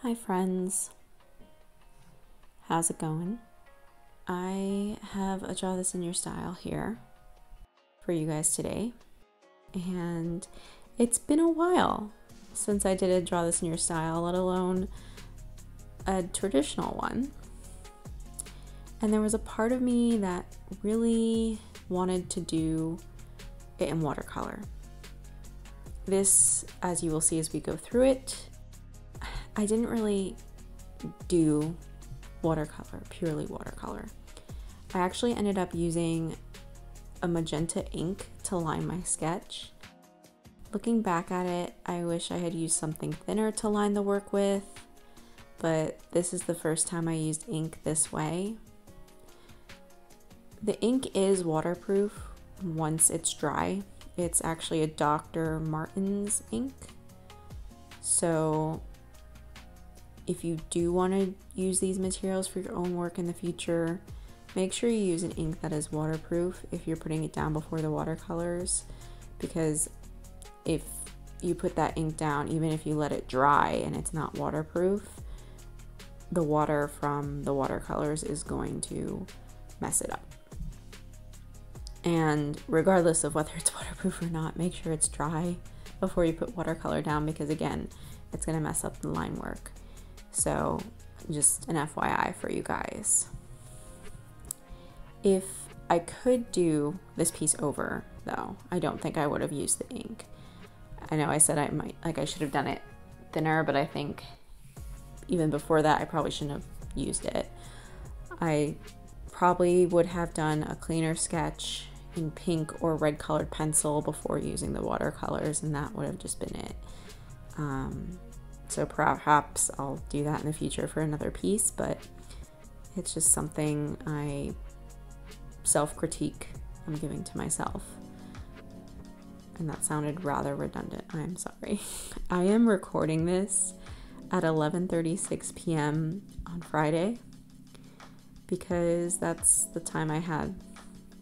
Hi friends, how's it going? I have a Draw This in Your Style here for you guys today, and it's been a while since I did a Draw This in Your Style, let alone a traditional one. And there was a part of me that really wanted to do it in watercolor. This, as you will see as we go through it, I didn't really do watercolor, purely watercolor. I actually ended up using a magenta ink to line my sketch. Looking back at it, I wish I had used something thinner to line the work with, but this is the first time I used ink this way. The ink is waterproof once it's dry. It's actually a Dr. Martens ink. So if you do want to use these materials for your own work in the future, make sure you use an ink that is waterproof if you're putting it down before the watercolors, because if you put that ink down, even if you let it dry and it's not waterproof, the water from the watercolors is going to mess it up. And regardless of whether it's waterproof or not, make sure it's dry before you put watercolor down, because again, it's going to mess up the line work. So just an FYI for you guys. If I could do this piece over, though, I don't think I would have used the ink. I know I said I should have done it thinner, but I think even before that, I probably shouldn't have used it. I probably would have done a cleaner sketch in pink or red colored pencil before using the watercolors, and that would have just been it. So perhaps I'll do that in the future for another piece, but it's just something self-critique I'm giving to myself. And that sounded rather redundant. I'm sorry. I am recording this at 11:36 p.m. on Friday because that's the time I had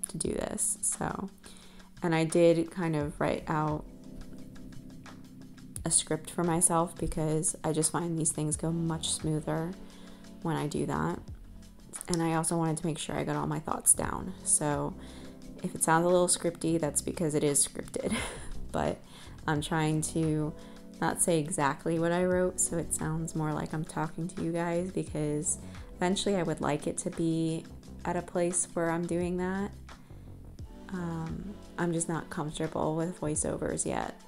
to do this. So, and I did kind of write out a script for myself because I just find these things go much smoother when I do that. And I also wanted to make sure I got all my thoughts down. So if it sounds a little scripty, that's because it is scripted. But I'm trying to not say exactly what I wrote so it sounds more like I'm talking to you guys, because eventually I would like it to be at a place where I'm doing that. I'm just not comfortable with voiceovers yet,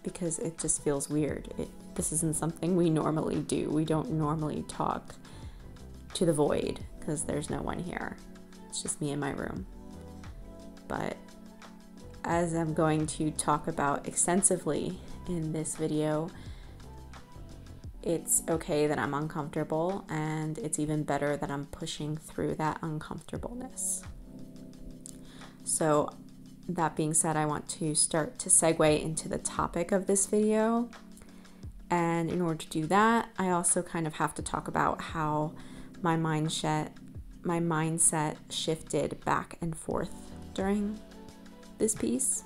because it just feels weird. This isn't something we normally do. We don't normally talk to the void because there's no one here. It's just me in my room. But as I'm going to talk about extensively in this video, it's okay that I'm uncomfortable, and it's even better that I'm pushing through that uncomfortableness. So that being said, I want to start to segue into the topic of this video. And in order to do that, I also kind of have to talk about how my mindset shifted back and forth during this piece.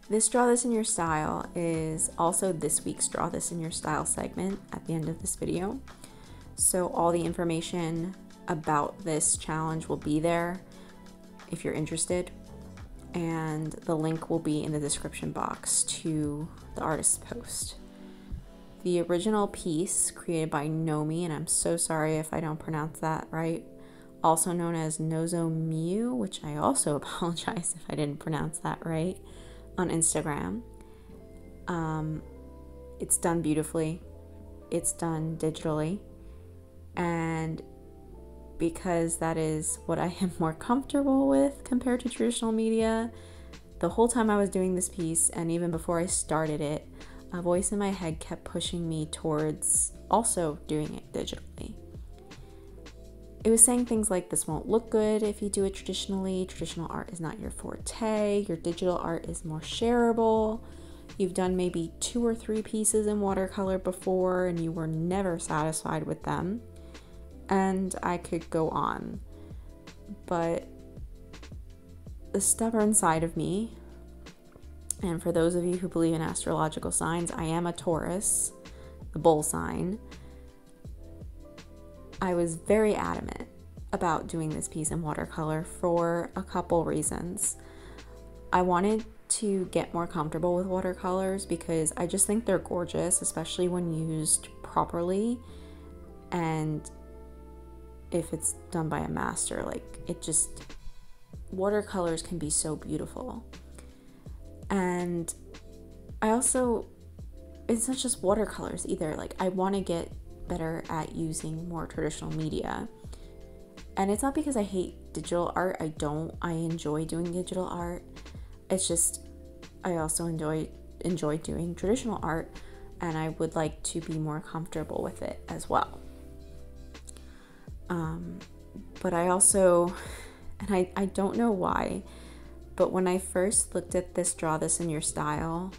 This Draw This in Your Style is also this week's Draw This in Your Style segment at the end of this video. So all the information about this challenge will be there if you're interested, and the link will be in the description box to the artist's post. The original piece, created by Nomi, and I'm so sorry if I don't pronounce that right, also known as Nozomiu, which I also apologize if I didn't pronounce that right, on Instagram. It's done beautifully. It's done digitally, and because that is what I am more comfortable with compared to traditional media, the whole time I was doing this piece, and even before I started it, a voice in my head kept pushing me towards also doing it digitally. It was saying things like, this won't look good if you do it traditionally. Traditional art is not your forte. Your digital art is more shareable. You've done maybe 2 or 3 pieces in watercolor before and you were never satisfied with them. And I could go on. But the stubborn side of me, and for those of you who believe in astrological signs, I am a Taurus. the bull sign, I was very adamant about doing this piece in watercolor for a couple reasons. I wanted to get more comfortable with watercolors because I just think they're gorgeous, especially when used properly, and if it's done by a master. Like, watercolors can be so beautiful. And I also, it's not just watercolors either. Like, I want to get better at using more traditional media. And it's not because I hate digital art. I don't. I enjoy doing digital art. It's just, I also enjoy doing traditional art, and I would like to be more comfortable with it as well. But I also, and I don't know why, but when I first looked at this Draw This in Your Style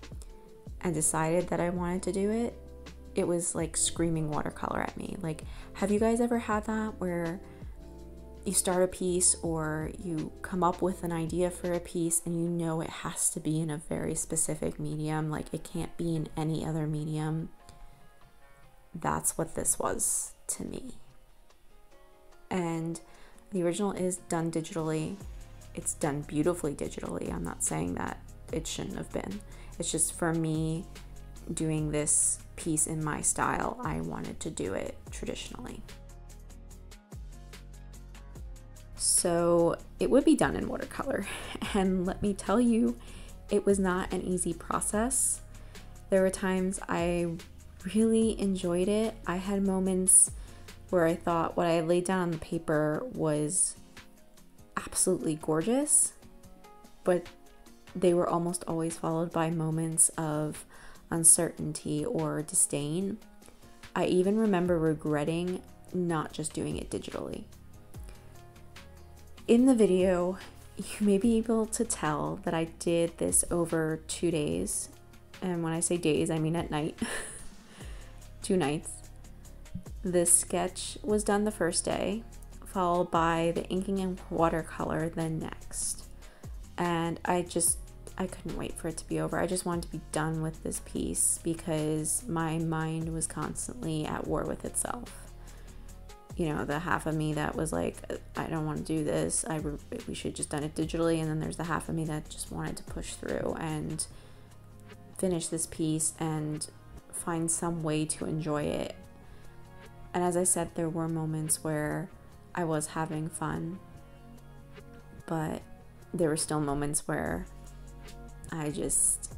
and decided that I wanted to do it, it was like screaming watercolor at me. Like, have you guys ever had that where you start a piece or you come up with an idea for a piece and you know it has to be in a very specific medium, like it can't be in any other medium? That's what this was to me. And the original is done digitally. It's done beautifully digitally. I'm not saying that it shouldn't have been. It's just, for me, doing this piece in my style, I wanted to do it traditionally. So it would be done in watercolor. And let me tell you, it was not an easy process. There were times I really enjoyed it. I had moments where I thought what I laid down on the paper was absolutely gorgeous, but they were almost always followed by moments of uncertainty or disdain. I even remember regretting not just doing it digitally. In the video, you may be able to tell that I did this over 2 days. And when I say days, I mean at night. 2 nights. The sketch was done the first day, followed by the inking and watercolor the next. And I couldn't wait for it to be over. I just wanted to be done with this piece because my mind was constantly at war with itself. You know, the half of me that was like, I don't want to do this. We should just done it digitally. And then there's the half of me that just wanted to push through and finish this piece and find some way to enjoy it. And as I said, there were moments where I was having fun, but there were still moments where I just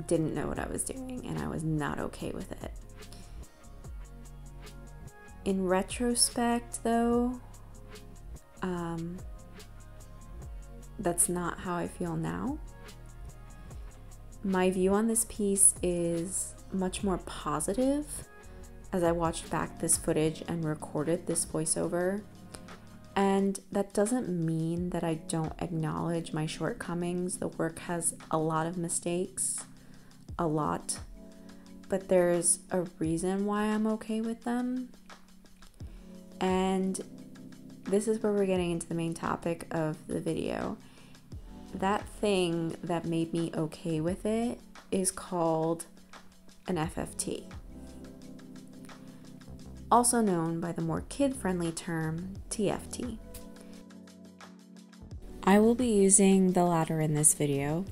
didn't know what I was doing and I was not okay with it. In retrospect, though, that's not how I feel now. My view on this piece is much more positive as I watched back this footage and recorded this voiceover. And that doesn't mean that I don't acknowledge my shortcomings. The work has a lot of mistakes, a lot, but there's a reason why I'm okay with them. And this is where we're getting into the main topic of the video. That thing that made me okay with it is called an FFT, also known by the more kid-friendly term TFT. I will be using the latter in this video,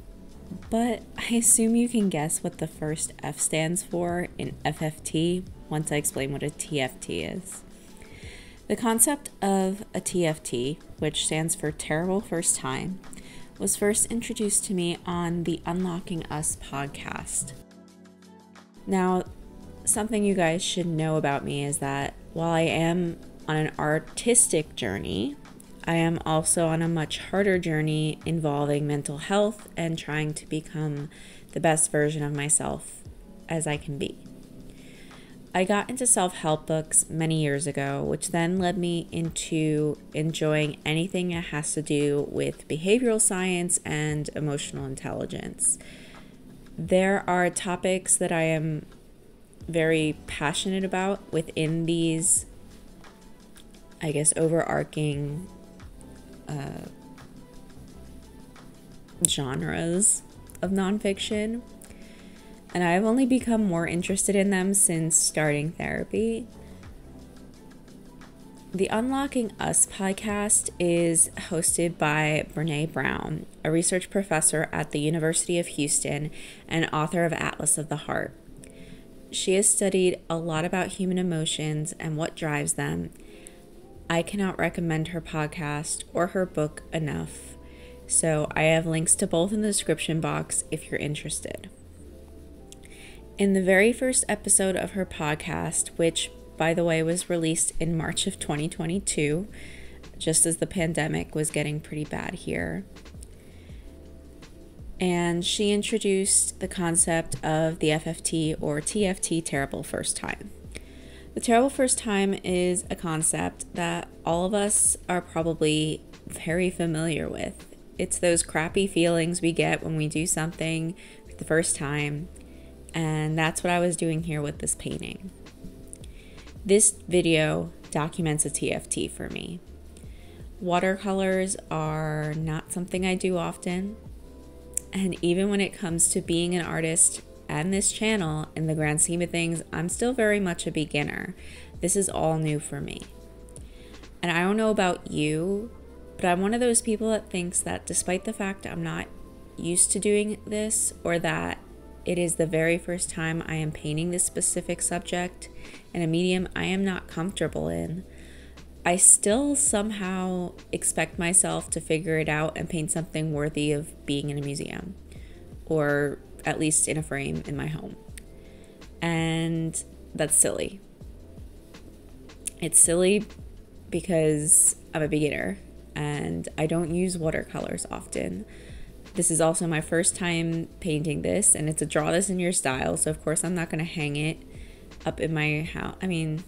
but I assume you can guess what the first F stands for in FFT once I explain what a TFT is. The concept of a TFT, which stands for Terrible First Time, was first introduced to me on the Unlocking Us podcast. Now, something you guys should know about me is that while I am on an artistic journey, I am also on a much harder journey involving mental health and trying to become the best version of myself as I can be. I got into self-help books many years ago, which then led me into enjoying anything that has to do with behavioral science and emotional intelligence. There are topics that I am very passionate about within these, I guess, overarching genres of nonfiction. and I've only become more interested in them since starting therapy. The Unlocking Us podcast is hosted by Brene Brown, a research professor at the University of Houston and author of Atlas of the Heart. She has studied a lot about human emotions and what drives them. I cannot recommend her podcast or her book enough, so I have links to both in the description box if you're interested. In the very first episode of her podcast, which by the way, was released in March of 2022, just as the pandemic was getting pretty bad here. And she introduced the concept of the FFT or TFT, terrible first time. The terrible first time is a concept that all of us are probably very familiar with. It's those crappy feelings we get when we do something for the first time. And that's what I was doing here with this painting. This video documents a TFT for me. Watercolors are not something I do often, and even when it comes to being an artist and this channel, in the grand scheme of things, I'm still very much a beginner. This is all new for me. And I don't know about you, but I'm one of those people that thinks that despite the fact I'm not used to doing this, or that it is the very first time I am painting this specific subject in a medium I am not comfortable in, I still somehow expect myself to figure it out and paint something worthy of being in a museum, or at least in a frame in my home. And that's silly. It's silly because I'm a beginner and I don't use watercolors often. This is also my first time painting this, and it's a draw this in your style, so of course I'm not going to hang it up in my house. I mean,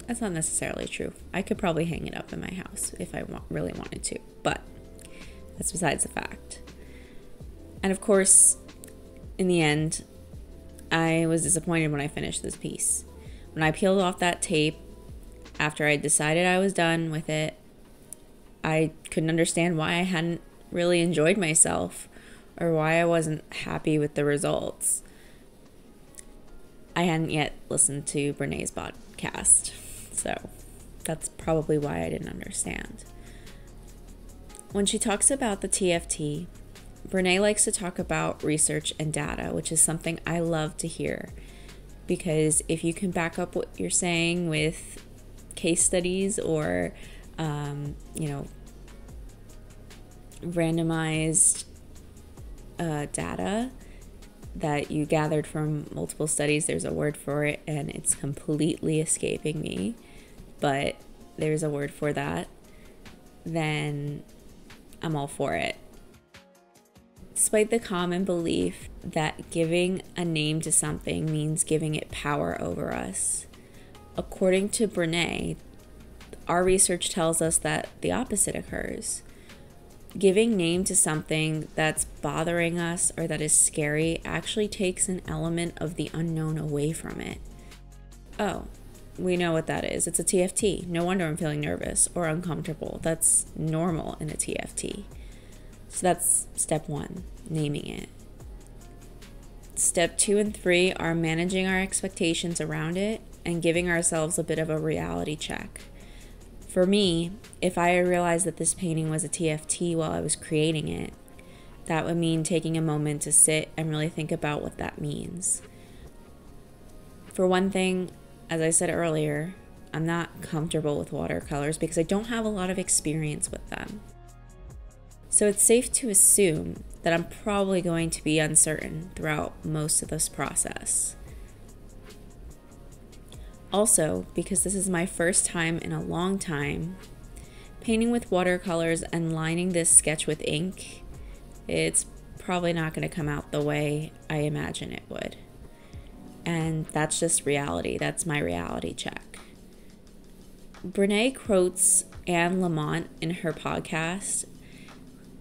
that's not necessarily true. I could probably hang it up in my house if I really wanted to, but that's besides the fact. And of course, in the end, I was disappointed when I finished this piece. When I peeled off that tape, after I decided I was done with it, I couldn't understand why I hadn't really enjoyed myself or why I wasn't happy with the results. I hadn't yet listened to Brene's podcast, so that's probably why I didn't understand. When she talks about the TFT, Brene likes to talk about research and data, which is something I love to hear, because if you can back up what you're saying with case studies or randomized data that you gathered from multiple studies, there's a word for it and it's completely escaping me, but there's a word for that, then I'm all for it. Despite the common belief that giving a name to something means giving it power over us, according to Brene, our research tells us that the opposite occurs. Giving name to something that's bothering us or that is scary actually takes an element of the unknown away from it. Oh, we know what that is. It's a TFT. No wonder I'm feeling nervous or uncomfortable. That's normal in a TFT. So that's step 1, naming it. Step 2 and 3 are managing our expectations around it and giving ourselves a bit of a reality check. For me, if I realized that this painting was a TFT while I was creating it, that would mean taking a moment to sit and really think about what that means. For one thing, as I said earlier, I'm not comfortable with watercolors because I don't have a lot of experience with them. So it's safe to assume that I'm probably going to be uncertain throughout most of this process. Also, because this is my first time in a long time painting with watercolors and lining this sketch with ink, it's probably not going to come out the way I imagine it would. And that's just reality. That's my reality check. Brene quotes Anne Lamott in her podcast,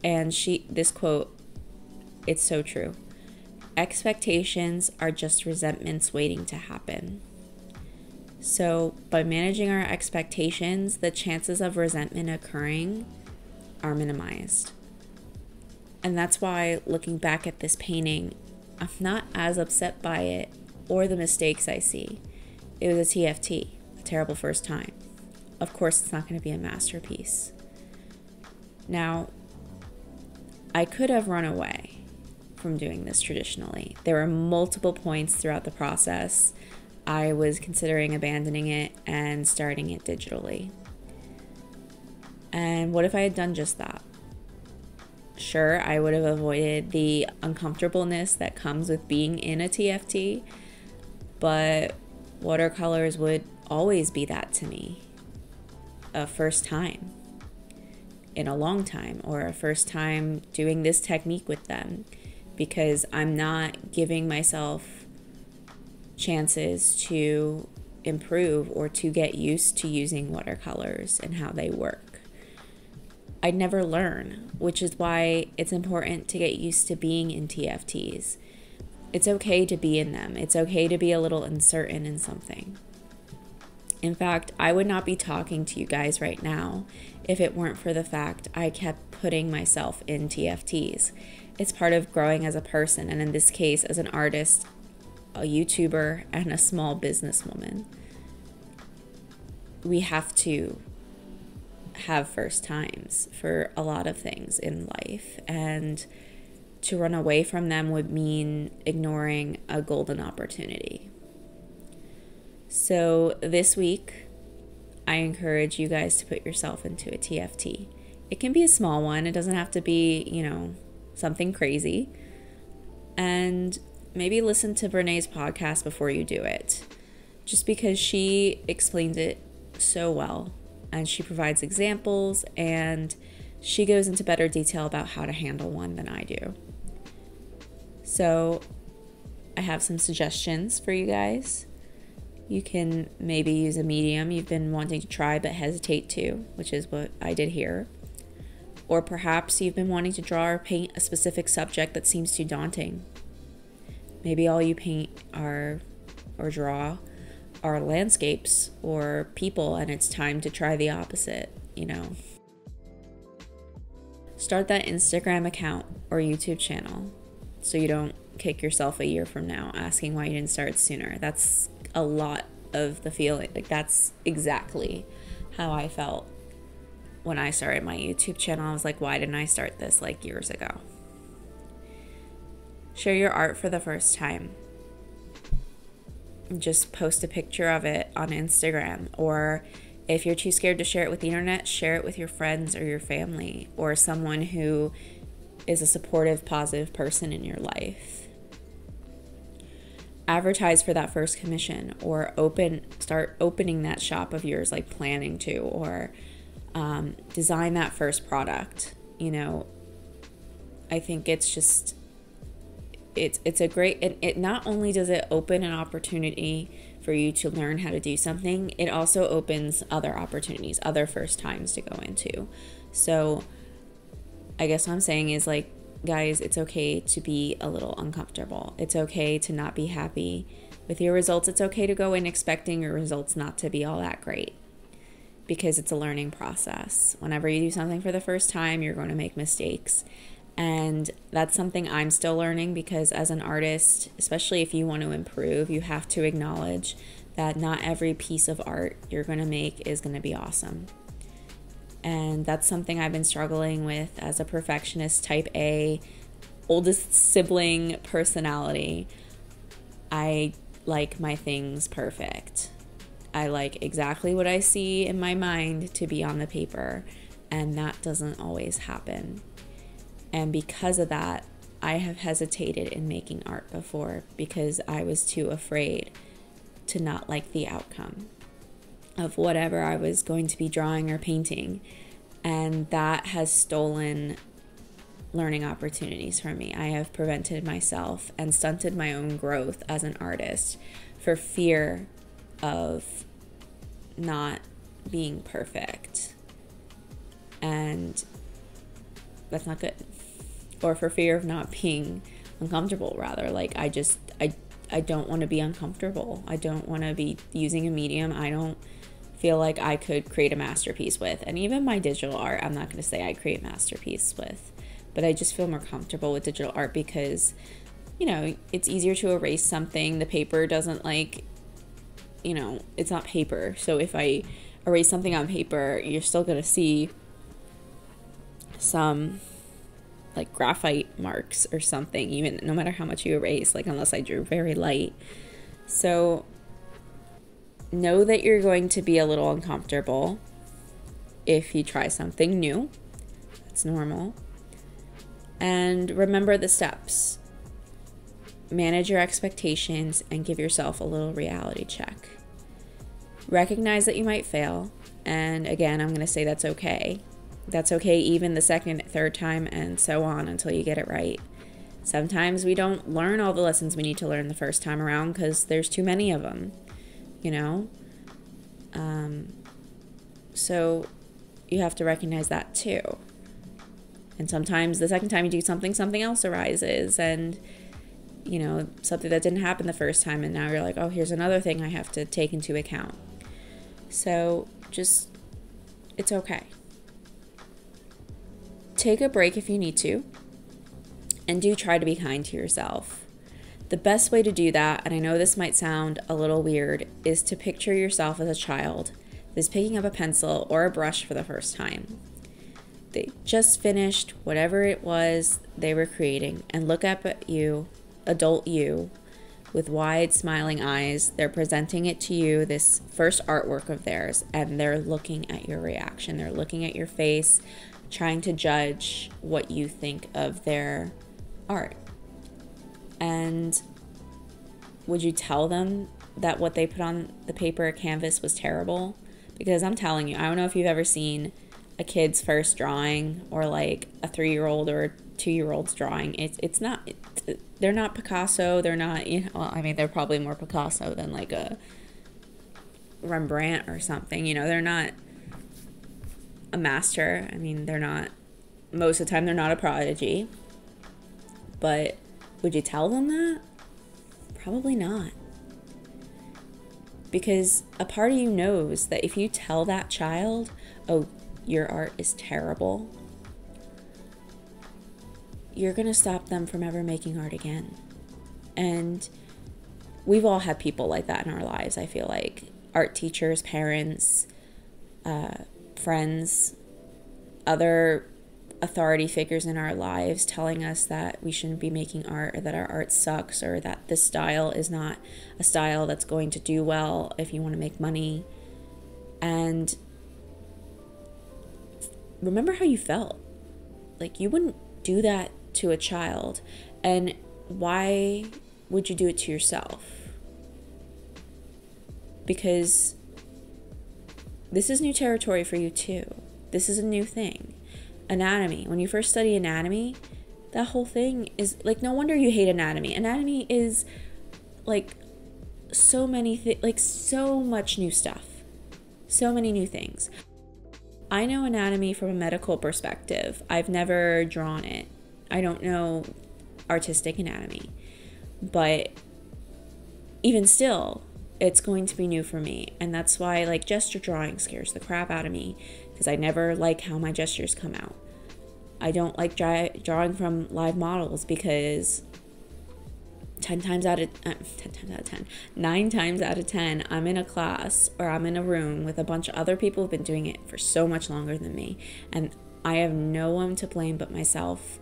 and this quote, it's so true. Expectations are just resentments waiting to happen. So by managing our expectations, the chances of resentment occurring are minimized. And that's why looking back at this painting, I'm not as upset by it or the mistakes I see. It was a TFT, a terrible first time. Of course, it's not going to be a masterpiece. Now, I could have run away from doing this traditionally. There were multiple points throughout the process I was considering abandoning it and starting it digitally. And what if I had done just that? Sure, I would have avoided the uncomfortableness that comes with being in a TFT, but watercolors would always be that to me. A first time in a long time, or a first time doing this technique with them, because I'm not giving myself chances to improve or to get used to using watercolors and how they work. I'd never learn, which is why it's important to get used to being in TFTs. It's okay to be in them. It's okay to be a little uncertain in something. In fact, I would not be talking to you guys right now if it weren't for the fact I kept putting myself in TFTs. It's part of growing as a person, and in this case, as an artist, a YouTuber, and a small businesswoman. We have to have first times for a lot of things in life, and to run away from them would mean ignoring a golden opportunity. So this week, I encourage you guys to put yourself into a TFT. It can be a small one. It doesn't have to be, something crazy. And maybe listen to Brene's podcast before you do it, just because she explains it so well, and she provides examples, and she goes into better detail about how to handle one than I do. So I have some suggestions for you guys. You can maybe use a medium you've been wanting to try but hesitate to, which is what I did here. Or perhaps you've been wanting to draw or paint a specific subject that seems too daunting. Maybe all you paint or draw are landscapes or people, and it's time to try the opposite, Start that Instagram account or YouTube channel so you don't kick yourself a year from now asking why you didn't start sooner. That's a lot of the feeling. That's exactly how I felt when I started my YouTube channel. I was like, why didn't I start this years ago? Share your art for the first time. Just post a picture of it on Instagram, or if you're too scared to share it with the internet, share it with your friends or your family, or someone who is a supportive, positive person in your life. Advertise for that first commission, or start opening that shop of yours, planning to, or design that first product. I think it's just, it's a great, it not only does it open an opportunity for you to learn how to do something, it also opens other opportunities, other first times to go into. So I guess what I'm saying is, guys, it's okay to be a little uncomfortable. It's okay to not be happy with your results. It's okay to go in expecting your results not to be all that great, because it's a learning process. Whenever you do something for the first time, you're going to make mistakes. And that's something I'm still learning, because as an artist, especially if you want to improve, you have to acknowledge that not every piece of art you're going to make is going to be awesome. And that's something I've been struggling with as a perfectionist, type A, oldest sibling personality. I like my things perfect. I like exactly what I see in my mind to be on the paper, and that doesn't always happen. And because of that, I have hesitated in making art before, because I was too afraid to not like the outcome of whatever I was going to be drawing or painting. And that has stolen learning opportunities from me. I have prevented myself and stunted my own growth as an artist for fear of not being perfect. And that's not good. Or for fear of not being uncomfortable, rather. I don't want to be uncomfortable. I don't want to be using a medium I don't feel like I could create a masterpiece with. And even my digital art, I'm not going to say I create a masterpiece with, but I just feel more comfortable with digital art because you know, it's easier to erase something. The paper doesn't like, you know, it's not paper. So if I erase something on paper, you're still going to see some like graphite marks or something, even no matter how much you erase, like unless I drew very light. So know that you're going to be a little uncomfortable if you try something new. That's normal. And remember the steps. Manage your expectations and give yourself a little reality check. Recognize that you might fail. And again, I'm going to say that's okay. That's okay even the second, third time, and so on until you get it right. Sometimes we don't learn all the lessons we need to learn the first time around because there's too many of them, you know? So you have to recognize that too. And sometimes the second time you do something, something else arises, and you know, something that didn't happen the first time, and now you're like, oh, here's another thing I have to take into account. So just, it's okay. Take a break if you need to, and do try to be kind to yourself. The best way to do that, and I know this might sound a little weird, is to picture yourself as a child that's picking up a pencil or a brush for the first time. They just finished whatever it was they were creating, and look up at you, adult you, with wide smiling eyes. They're presenting it to you, this first artwork of theirs, and they're looking at your reaction. They're looking at your face, trying to judge what you think of their art. And would you tell them that what they put on the paper or canvas was terrible? Because I'm telling you, I don't know if you've ever seen a kid's first drawing, or like a 3-year-old or a 2-year-old's drawing. It's not, they're not Picasso. They're not, you know, well, I mean, they're probably more Picasso than like a Rembrandt or something. You know, they're not a master. I mean, they're not, most of the time they're not a prodigy. But would you tell them that? Probably not. Because a part of you knows that if you tell that child, oh, your art is terrible, you're going to stop them from ever making art again. And we've all had people like that in our lives, I feel like. Art teachers, parents, friends, other authority figures in our lives telling us that we shouldn't be making art, or that our art sucks, or that this style is not a style that's going to do well if you want to make money. And remember how you felt. Like, you wouldn't do that to a child. And why would you do it to yourself? Because this is new territory for you too. This is a new thing. Anatomy. When you first study anatomy, that whole thing is like, no wonder you hate anatomy. Anatomy is like so many like so much new stuff. So many new things. I know anatomy from a medical perspective. I've never drawn it. I don't know artistic anatomy. But even still, it's going to be new for me. And that's why like gesture drawing scares the crap out of me, because I never like how my gestures come out. I don't like drawing from live models, because 9 times out of 10, I'm in a class or I'm in a room with a bunch of other people who've been doing it for so much longer than me. And I have no one to blame but myself,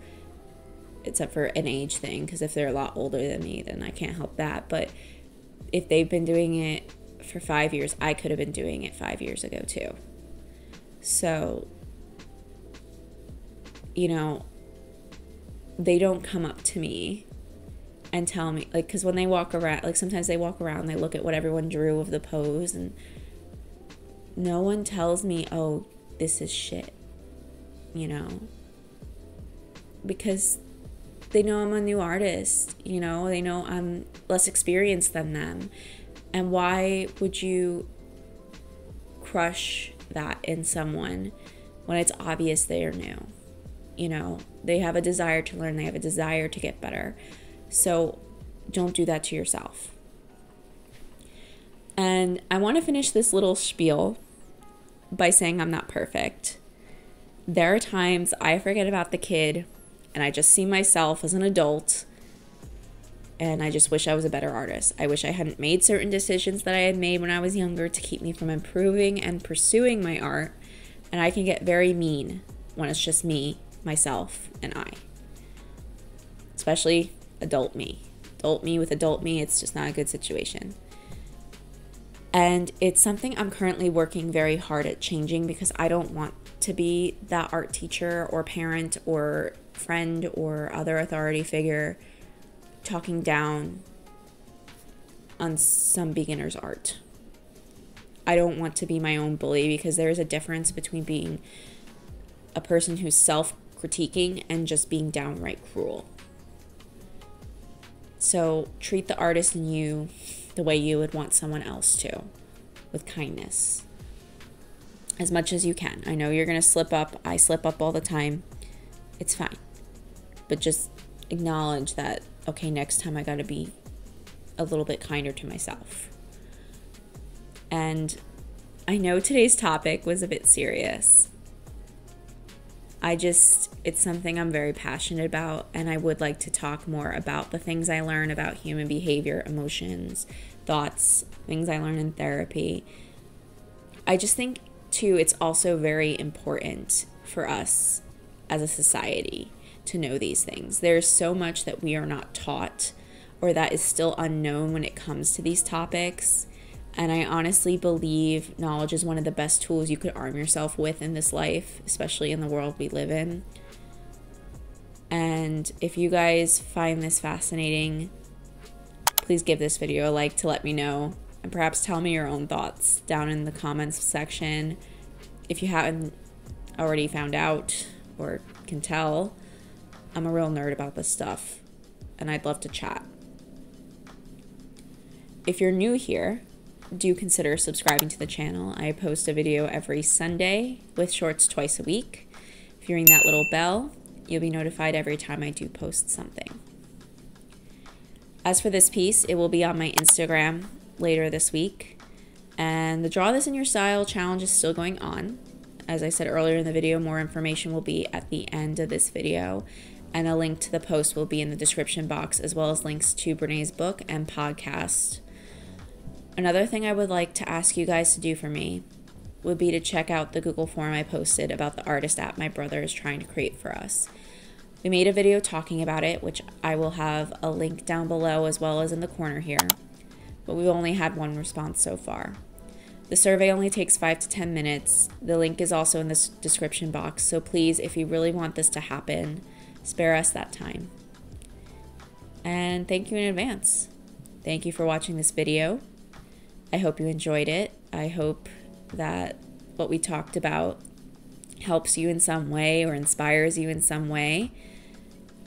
except for an age thing, because if they're a lot older than me, then I can't help that. But if they've been doing it for 5 years, I could have been doing it 5 years ago too. So, you know, they don't come up to me and tell me, like, because when they walk around, like sometimes they walk around, they look at what everyone drew of the pose, and no one tells me, oh, this is shit, you know, because they know I'm a new artist, you know, they know I'm less experienced than them. And why would you crush that in someone when it's obvious they are new? You know, they have a desire to learn, they have a desire to get better. So don't do that to yourself. And I want to finish this little spiel by saying I'm not perfect. There are times I forget about the kid and I just see myself as an adult and I just wish I was a better artist. I wish I hadn't made certain decisions that I had made when I was younger to keep me from improving and pursuing my art. And I can get very mean when it's just me, myself, and I. Especially adult me. Adult me with adult me, it's just not a good situation. And it's something I'm currently working very hard at changing, because I don't want to be that art teacher or parent or friend or other authority figure talking down on some beginner's art. I don't want to be my own bully, because there is a difference between being a person who's self-critiquing and just being downright cruel. So treat the artist in you the way you would want someone else to, with kindness, as much as you can. I know you're going to slip up. I slip up all the time. It's fine. But just acknowledge that, okay, next time I got to be a little bit kinder to myself. And I know today's topic was a bit serious. It's something I'm very passionate about, and I would like to talk more about the things I learn about human behavior, emotions, thoughts, things I learn in therapy. I just think, too, it's also very important for us as a society to know these things. There's so much that we are not taught, or that is still unknown when it comes to these topics. And I honestly believe knowledge is one of the best tools you could arm yourself with in this life, especially in the world we live in. And if you guys find this fascinating, please give this video a like to let me know, and perhaps tell me your own thoughts down in the comments section. If you haven't already found out or can tell, I'm a real nerd about this stuff, and I'd love to chat. If you're new here, do consider subscribing to the channel. I post a video every Sunday with shorts twice a week. If you ring that little bell, you'll be notified every time I do post something. As for this piece, it will be on my Instagram later this week. And the Draw This in Your Style challenge is still going on. As I said earlier in the video, more information will be at the end of this video, and a link to the post will be in the description box, as well as links to Brene's book and podcast. Another thing I would like to ask you guys to do for me would be to check out the Google form I posted about the artist app my brother is trying to create for us. We made a video talking about it, which I will have a link down below as well as in the corner here, but we've only had one response so far. The survey only takes 5 to 10 minutes. The link is also in the description box, so please, if you really want this to happen, spare us that time. And thank you in advance. Thank you for watching this video. I hope you enjoyed it. I hope that what we talked about helps you in some way or inspires you in some way,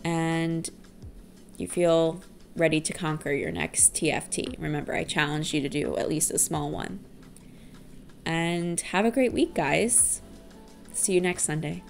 and you feel ready to conquer your next TFT. Remember, I challenged you to do at least a small one. And have a great week, guys. See you next Sunday.